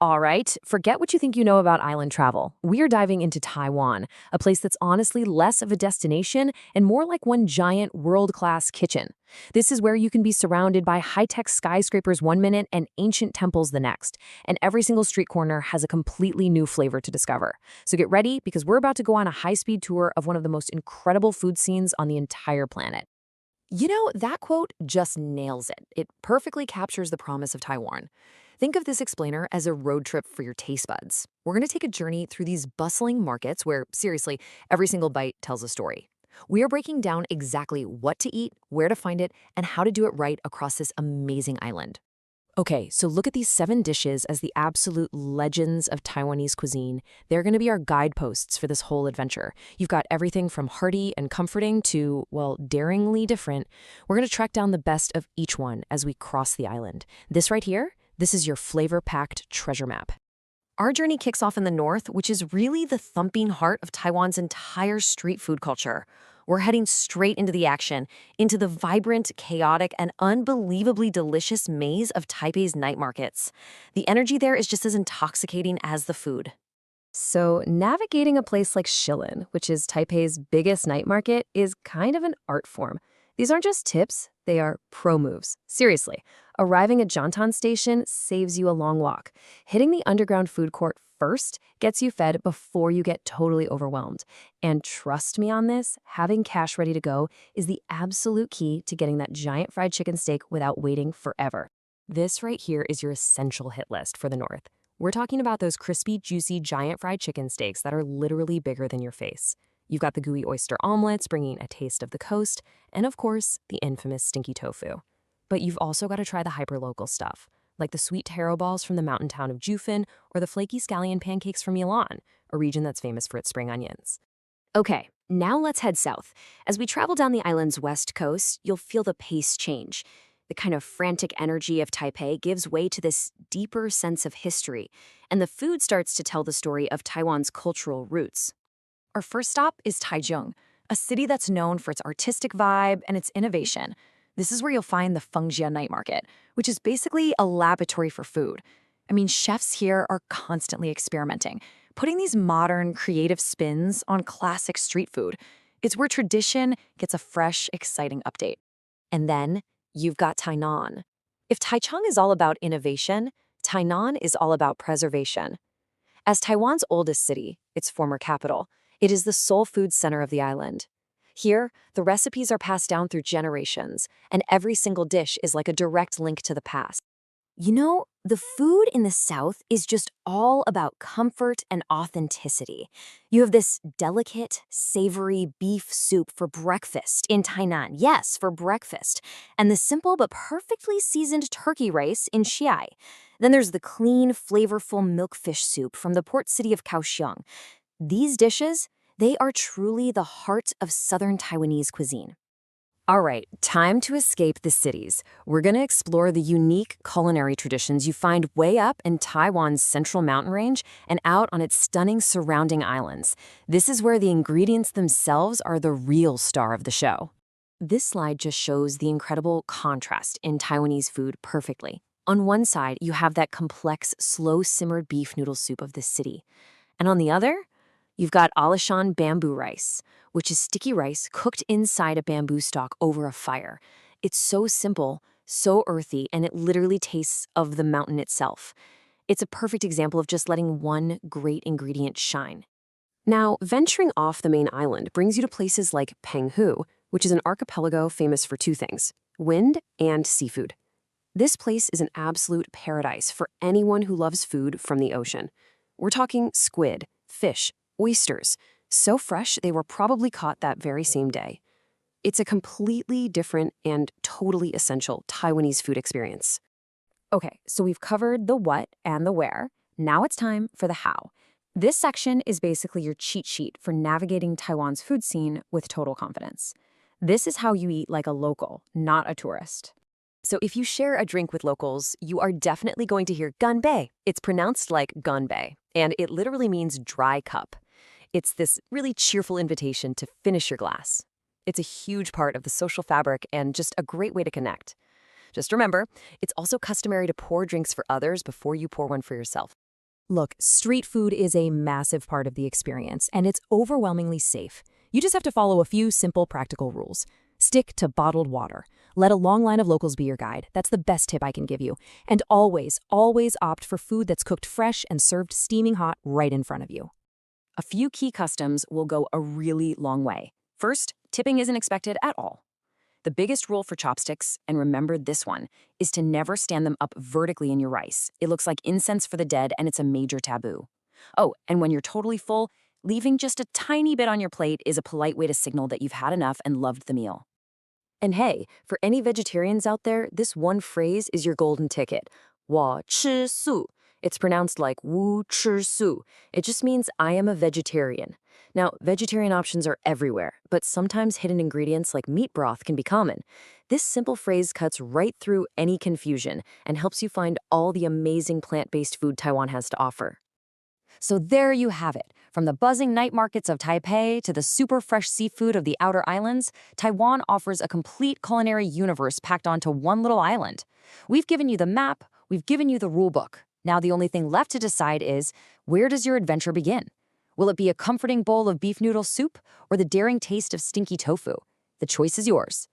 All right, forget what you think you know about island travel. We are diving into Taiwan, a place that's honestly less of a destination and more like one giant world-class kitchen. This is where you can be surrounded by high-tech skyscrapers one minute and ancient temples the next, and every single street corner has a completely new flavor to discover. So get ready because we're about to go on a high-speed tour of one of the most incredible food scenes on the entire planet. You know, that quote just nails it. It perfectly captures the promise of Taiwan. Think of this explainer as a road trip for your taste buds. We're going to take a journey through these bustling markets where, seriously, every single bite tells a story. We are breaking down exactly what to eat, where to find it, and how to do it right across this amazing island. Okay, so look at these 7 dishes as the absolute legends of Taiwanese cuisine. They're going to be our guideposts for this whole adventure. You've got everything from hearty and comforting to, well, daringly different. We're going to track down the best of each one as we cross the island. This right here, this is your flavor-packed treasure map. Our journey kicks off in the north, which is really the thumping heart of Taiwan's entire street food culture. We're heading straight into the action, into the vibrant, chaotic, and unbelievably delicious maze of Taipei's night markets. The energy there is just as intoxicating as the food. So, navigating a place like Shilin, which is Taipei's biggest night market, is kind of an art form. These aren't just tips, they are pro moves. Seriously, arriving at Jiufen Station saves you a long walk. Hitting the underground food court first gets you fed before you get totally overwhelmed. And trust me on this, having cash ready to go is the absolute key to getting that giant fried chicken steak without waiting forever. This right here is your essential hit list for the north. We're talking about those crispy, juicy, giant fried chicken steaks that are literally bigger than your face. You've got the gooey oyster omelets bringing a taste of the coast, and of course, the infamous stinky tofu. But you've also got to try the hyperlocal stuff, like the sweet taro balls from the mountain town of Jiufen or the flaky scallion pancakes from Yilan, a region that's famous for its spring onions. Okay, now let's head south. As we travel down the island's west coast, you'll feel the pace change. The kind of frantic energy of Taipei gives way to this deeper sense of history, and the food starts to tell the story of Taiwan's cultural roots. Our first stop is Taichung, a city that's known for its artistic vibe and its innovation. This is where you'll find the Penghu Night Market, which is basically a laboratory for food. I mean, chefs here are constantly experimenting, putting these modern, creative spins on classic street food. It's where tradition gets a fresh, exciting update. And then you've got Tainan. If Taichung is all about innovation, Tainan is all about preservation. As Taiwan's oldest city, its former capital, it is the soul food center of the island. Here, the recipes are passed down through generations, and every single dish is like a direct link to the past. You know, the food in the South is just all about comfort and authenticity. You have this delicate, savory beef soup for breakfast in Tainan. Yes, for breakfast. And the simple but perfectly seasoned turkey rice in Chiayi. Then there's the clean, flavorful milkfish soup from the port city of Kaohsiung. These dishes, they are truly the heart of southern Taiwanese cuisine. All right, time to escape the cities. We're going to explore the unique culinary traditions you find way up in Taiwan's central mountain range and out on its stunning surrounding islands. This is where the ingredients themselves are the real star of the show. This slide just shows the incredible contrast in Taiwanese food perfectly. On one side, you have that complex, slow-simmered beef noodle soup of the city. And on the other, you've got Alishan bamboo rice, which is sticky rice cooked inside a bamboo stalk over a fire. It's so simple, so earthy, and it literally tastes of the mountain itself. It's a perfect example of just letting one great ingredient shine. Now, venturing off the main island brings you to places like Penghu, which is an archipelago famous for 2 things, wind and seafood. This place is an absolute paradise for anyone who loves food from the ocean. We're talking squid, fish, oysters, so fresh they were probably caught that very same day. It's a completely different and totally essential Taiwanese food experience. Okay, so we've covered the what and the where. Now it's time for the how. This section is basically your cheat sheet for navigating Taiwan's food scene with total confidence. This is how you eat like a local, not a tourist. So if you share a drink with locals, you are definitely going to hear ganbei. It's pronounced like ganbei, and it literally means dry cup. It's this really cheerful invitation to finish your glass. It's a huge part of the social fabric and just a great way to connect. Just remember, it's also customary to pour drinks for others before you pour one for yourself. Look, street food is a massive part of the experience, and it's overwhelmingly safe. You just have to follow a few simple practical rules. Stick to bottled water. Let a long line of locals be your guide. That's the best tip I can give you. And always, always opt for food that's cooked fresh and served steaming hot right in front of you. A few key customs will go a really long way. First, tipping isn't expected at all. The biggest rule for chopsticks, and remember this one, is to never stand them up vertically in your rice. It looks like incense for the dead, and it's a major taboo. Oh, and when you're totally full, leaving just a tiny bit on your plate is a polite way to signal that you've had enough and loved the meal. And hey, for any vegetarians out there, this one phrase is your golden ticket. 我吃素. It's pronounced like 无吃素. It just means I am a vegetarian. Now, vegetarian options are everywhere, but sometimes hidden ingredients like meat broth can be common. This simple phrase cuts right through any confusion and helps you find all the amazing plant-based food Taiwan has to offer. So there you have it. From the buzzing night markets of Taipei to the super fresh seafood of the outer islands, Taiwan offers a complete culinary universe packed onto one little island. We've given you the map, we've given you the rule book. Now the only thing left to decide is, where does your adventure begin? Will it be a comforting bowl of beef noodle soup or the daring taste of stinky tofu? The choice is yours.